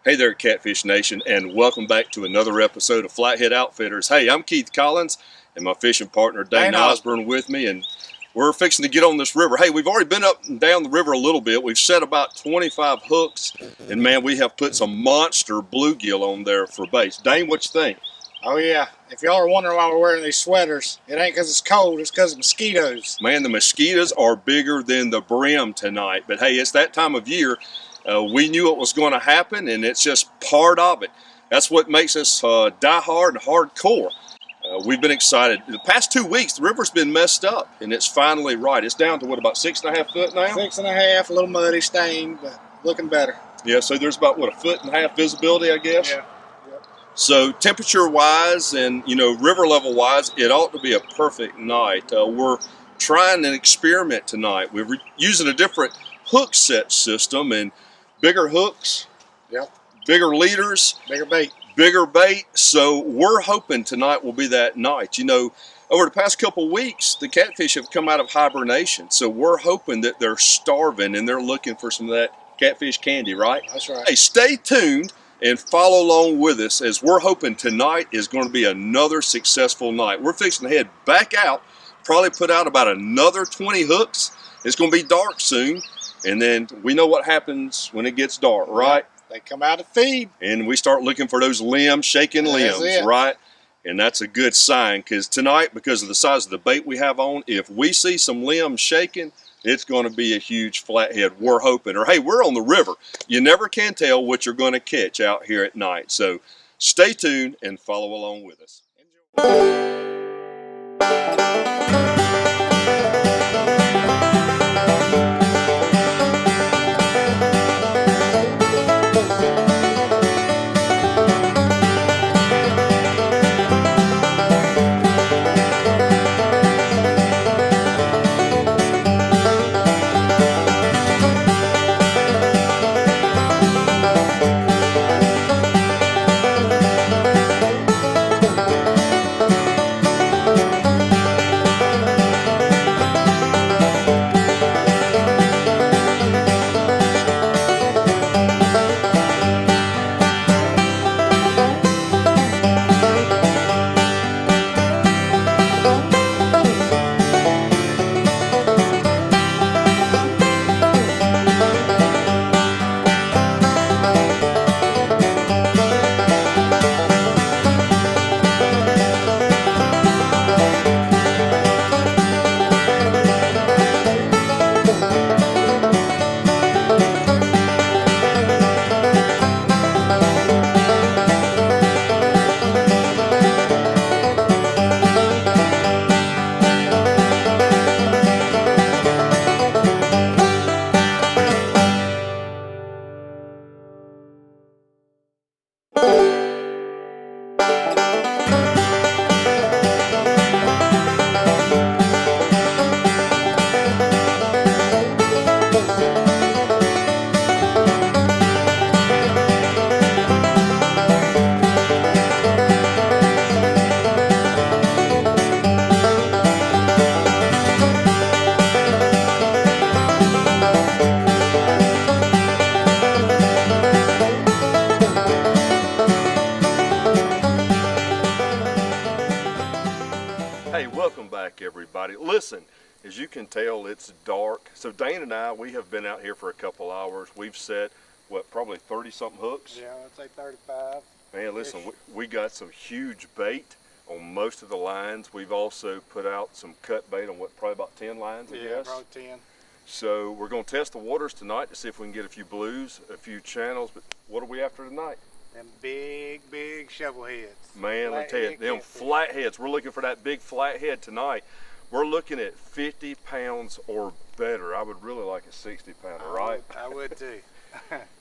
Hey there, Catfish Nation, and welcome back to another episode of Flathead Outfitters. Hey, I'm Keith Collins, and my fishing partner, Dane Osborne, with me, and we're fixing to get on this river. Hey, we've already been up and down the river a little bit. We've set about 25 hooks, and man, we have put some monster bluegill on there for baits. Dane, what you think? Oh yeah, if y'all are wondering why we're wearing these sweaters, it ain't because it's cold, it's because of mosquitoes. Man, the mosquitoes are bigger than the brim tonight, but hey, it's that time of year. We knew it was going to happen, and it's just part of it. That's what makes us die hard and hardcore. We've been excited. The past 2 weeks, the river's been messed up, and it's finally right. It's down to, what, about 6.5 foot now? 6.5, a little muddy, stained, but looking better. Yeah, so there's about, what, 1.5 foot visibility, I guess? Yeah. Yep. So temperature-wise and, river level-wise, it ought to be a perfect night. We're trying an experiment tonight. We're using a different hook set system, and bigger hooks, yep, bigger leaders, bigger bait. So we're hoping tonight will be that night. Over the past couple weeks, the catfish have come out of hibernation. So we're hoping that they're starving and they're looking for some of that catfish candy, right? That's right. Hey, stay tuned and follow along with us, as we're hoping tonight is going to be another successful night. We're fixing to head back out, probably put out about another 20 hooks. It's going to be dark soon. And then we know what happens when it gets dark, right? They come out to feed. And we start looking for those limbs, shaking limbs, right? And that's a good sign, because tonight, because of the size of the bait we have on, if we see some limbs shaking, it's going to be a huge flathead, we're hoping. Or hey, we're on the river. You never can tell what you're going to catch out here at night. So stay tuned and follow along with us. Enjoy. Hey, welcome back, everybody. Listen, as you can tell, it's dark. So Dane and I, we have been out here for a couple hours. We've set, what, probably 30-something hooks? Yeah, I'd say 35. Man, listen, we got some huge bait on most of the lines. We've also put out some cut bait on, what, probably about 10 lines, I guess? Yeah, probably 10. So we're going to test the waters tonight to see if we can get a few blues, a few channels. But what are we after tonight? Them big shovel heads. Man, let me tell you, them flatheads. We're looking for that big flathead tonight. We're looking at 50 pounds or better. I would really like a 60-pounder, right? I would too.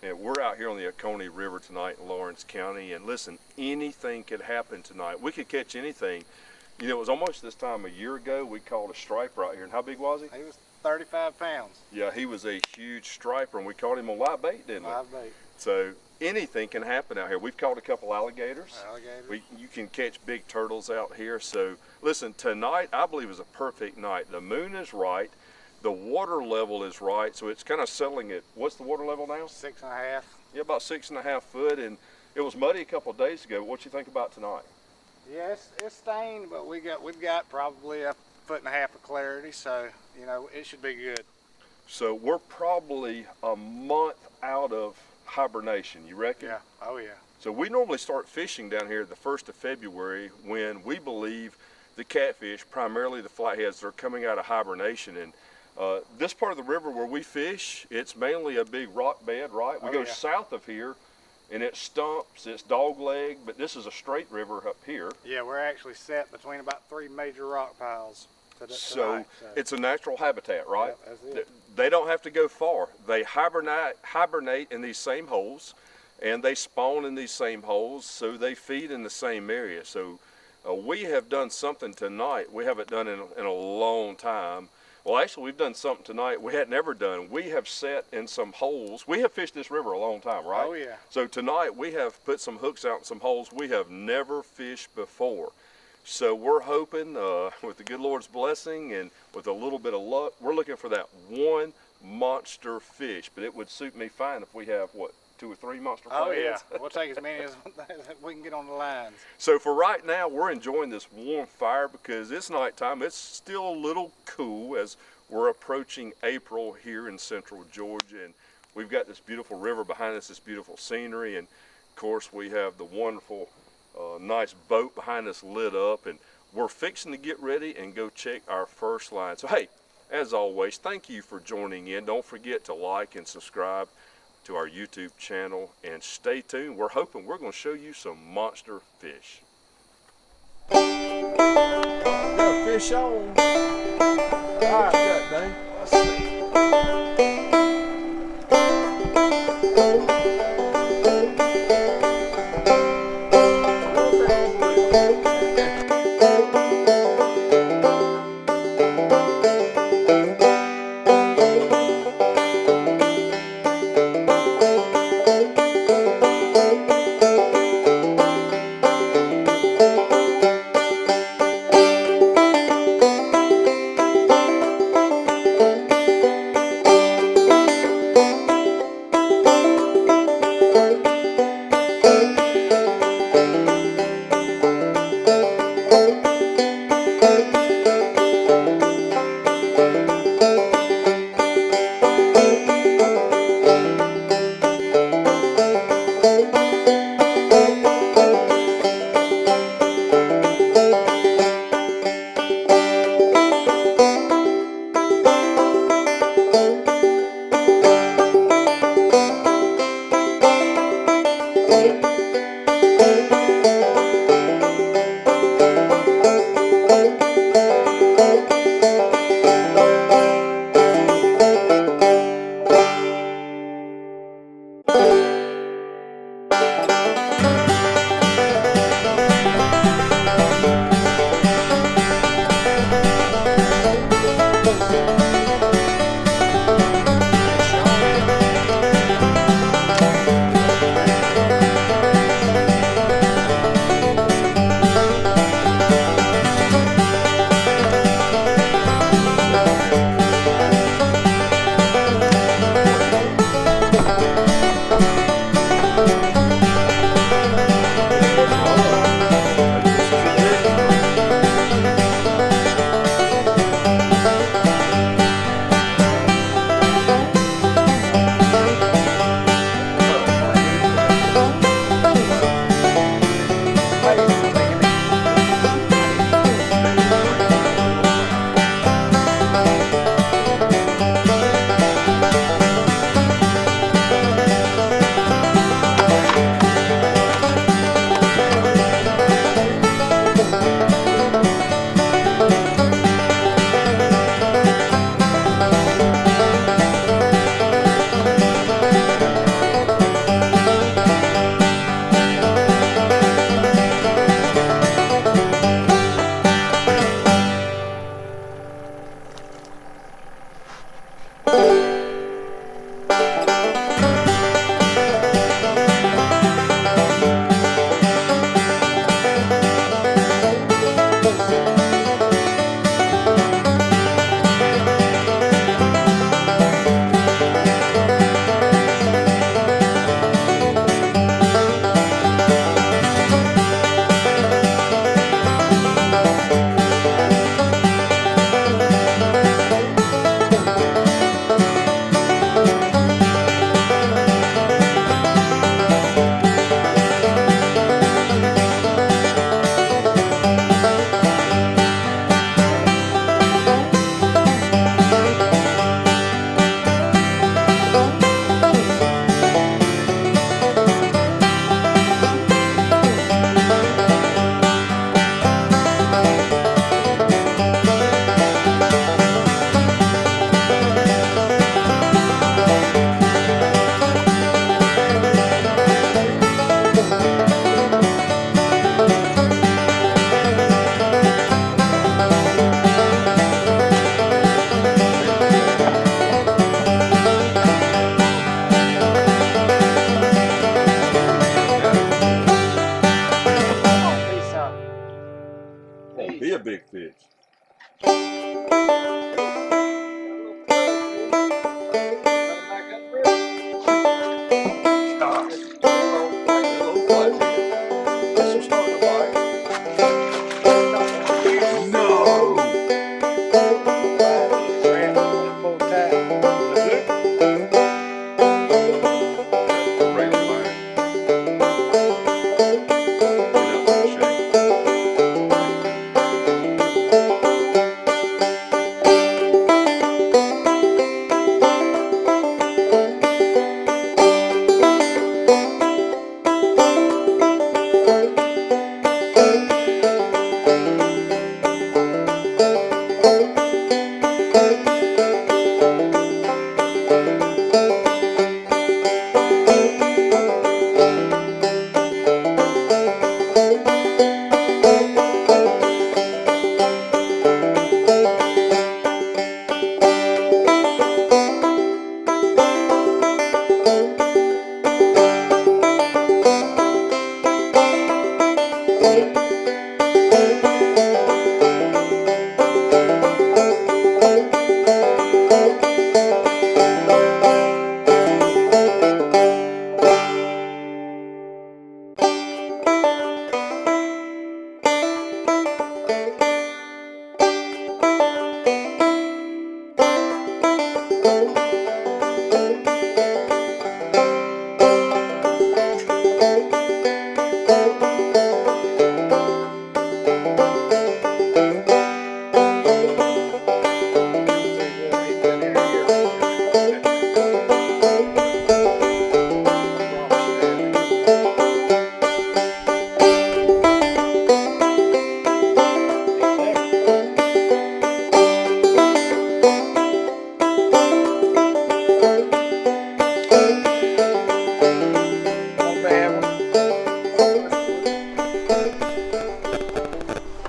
Yeah, we're out here on the Oconee River tonight in Lawrence County, and listen, anything could happen tonight. We could catch anything. It was almost this time a year ago we caught a striper out here, and how big was he? He was 35 pounds. Yeah, he was a huge striper, and we caught him on live bait, didn't we? Live bait. So anything can happen out here. We've caught a couple alligators. You can catch big turtles out here. So listen, tonight I believe is a perfect night. The moon is right. The water level is right. So it's kind of settling at, what's the water level now? 6.5. Yeah, about 6.5 foot, and it was muddy a couple of days ago. What you think about tonight? Yeah, it's stained, but we've got probably a 1.5 foot of clarity, so you know it should be good. So we're probably a month out of hibernation, you reckon? Yeah, oh yeah. So we normally start fishing down here the 1st of February when we believe the catfish, primarily the flatheads, are coming out of hibernation. And this part of the river where we fish, it's mainly a big rock bed, right? We go south of here and it's stumps, it's dogleg, but this is a straight river up here. Yeah, we're actually set between about 3 major rock piles. So it's a natural habitat, right? Yeah, that's it. They don't have to go far. They hibernate in these same holes, and they spawn in these same holes, so they feed in the same area. So we have done something tonight we haven't done in a long time. Well, actually, we've done something tonight we had never done. We have set in some holes. We have fished this river a long time, right? Oh, yeah. So tonight we have put some hooks out in some holes we have never fished before. So we're hoping, with the good Lord's blessing and with a little bit of luck, we're looking for that one monster fish. But it would suit me fine if we have, what, 2 or 3 monster flatheads? Oh yeah, we'll take as many as we can get on the lines. So for right now, we're enjoying this warm fire because it's nighttime. It's still a little cool as we're approaching April here in central Georgia. And we've got this beautiful river behind us, this beautiful scenery. And of course, we have the wonderful nice boat behind us lit up, and we're fixing to get ready and go check our first line. So hey, as always, thank you for joining in. Don't forget to like and subscribe to our YouTube channel, and stay tuned. We're hoping we're going to show you some monster fish. Got a fish on. All right, got Dave. Let's see.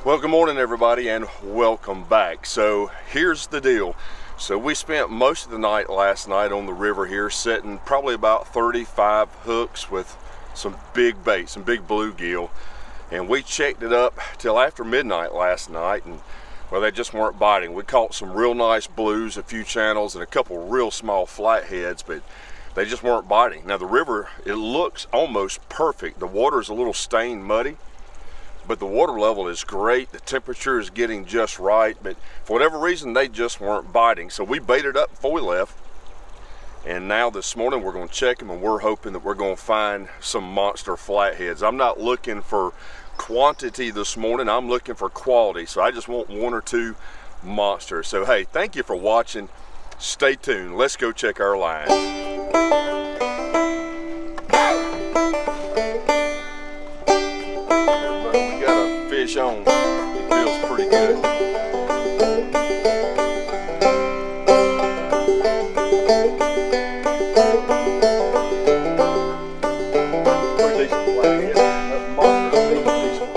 Well, good morning everybody and welcome back. So here's the deal. So we spent most of the night last night on the river here, setting probably about 35 hooks with some big bait, some big bluegill, and we checked it up till after midnight last night, and well, they just weren't biting. We caught some real nice blues, a few channels, and a couple real small flatheads, but they just weren't biting. Now the river, it looks almost perfect. The water's a little stained muddy, but the water level is great. The temperature is getting just right, but for whatever reason they just weren't biting. So we baited up before we left, and now this morning we're going to check them, and we're hoping that we're going to find some monster flatheads. I'm not looking for quantity this morning, I'm looking for quality. So I just want one or two monsters. So hey, thank you for watching. Stay tuned. Let's go check our lines. Fish on. It feels pretty good. Pretty decent flathead. That monster is decent.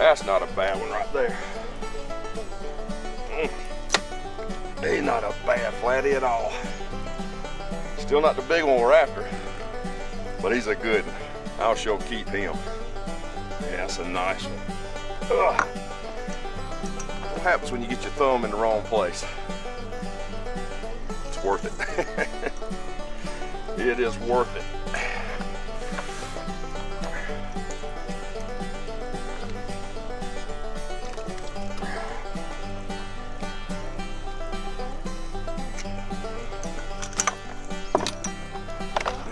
That's not a bad one right there. He's not a bad flatty at all. Still not the big one we're after, but he's a good one. I'll sure keep him. Yeah, that's a nice one. Ugh. What happens when you get your thumb in the wrong place? It's worth it. It is worth it.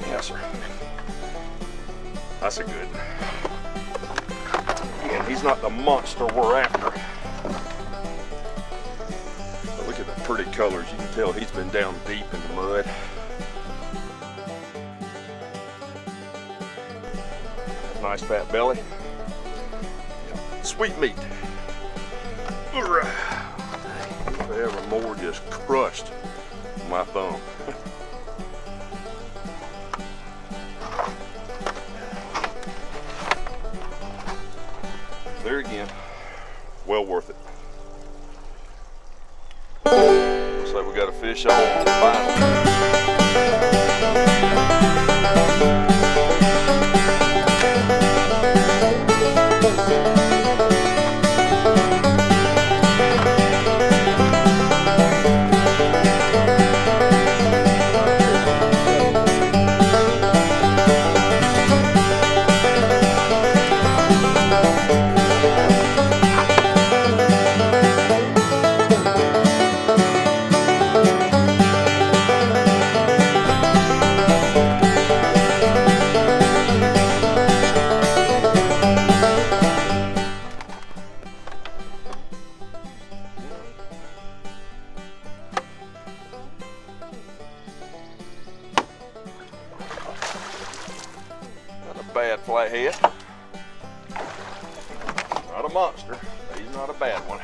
Yes, sir. That's a good one. Again, he's not the monster we're after. But look at the pretty colors. You can tell he's been down deep in the mud. Nice fat belly. Sweet meat. Evermore just crushed my thumb. There again, well worth it. Looks like we got a fish on finally. Bad flathead. Not a monster, but he's not a bad one.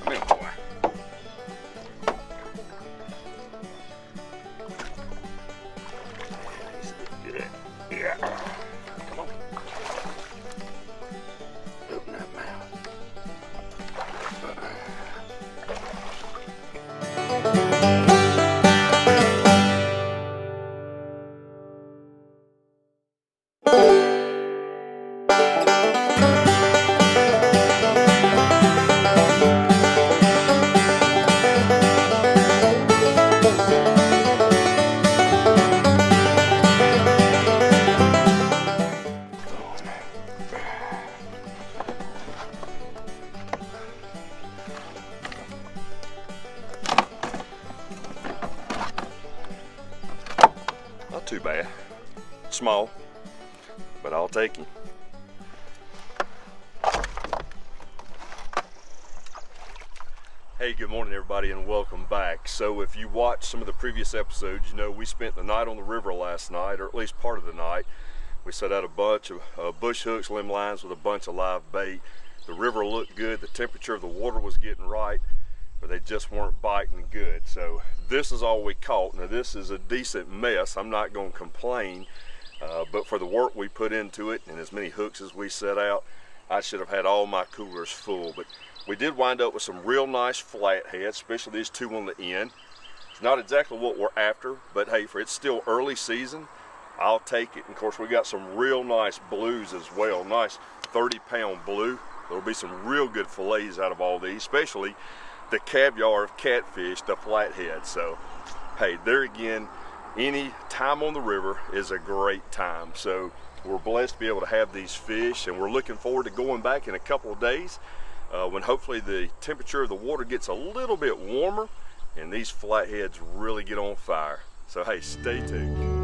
Come here, boy. He's good. Yeah. Come on. Open that mouth. Not too bad. Small, but I'll take him. Hey, good morning everybody and welcome back. So if you watched some of the previous episodes, you know we spent the night on the river last night, or at least part of the night. We set out a bunch of bush hooks, limb lines with a bunch of live bait. The river looked good, the temperature of the water was getting right, but they just weren't biting good. So this is all we caught. Now this is a decent mess, I'm not going to complain, but for the work we put into it and as many hooks as we set out, I should have had all my coolers full. But we did wind up with some real nice flatheads, especially these two on the end. It's not exactly what we're after, but hey, for it's still early season, I'll take it. And of course we got some real nice blues as well, nice 30-pound blue. There'll be some real good fillets out of all these, especially the caviar of catfish, the flathead. So hey, there again, any time on the river is a great time. So we're blessed to be able to have these fish, and we're looking forward to going back in a couple of days when hopefully the temperature of the water gets a little bit warmer and these flatheads really get on fire. So hey, stay tuned.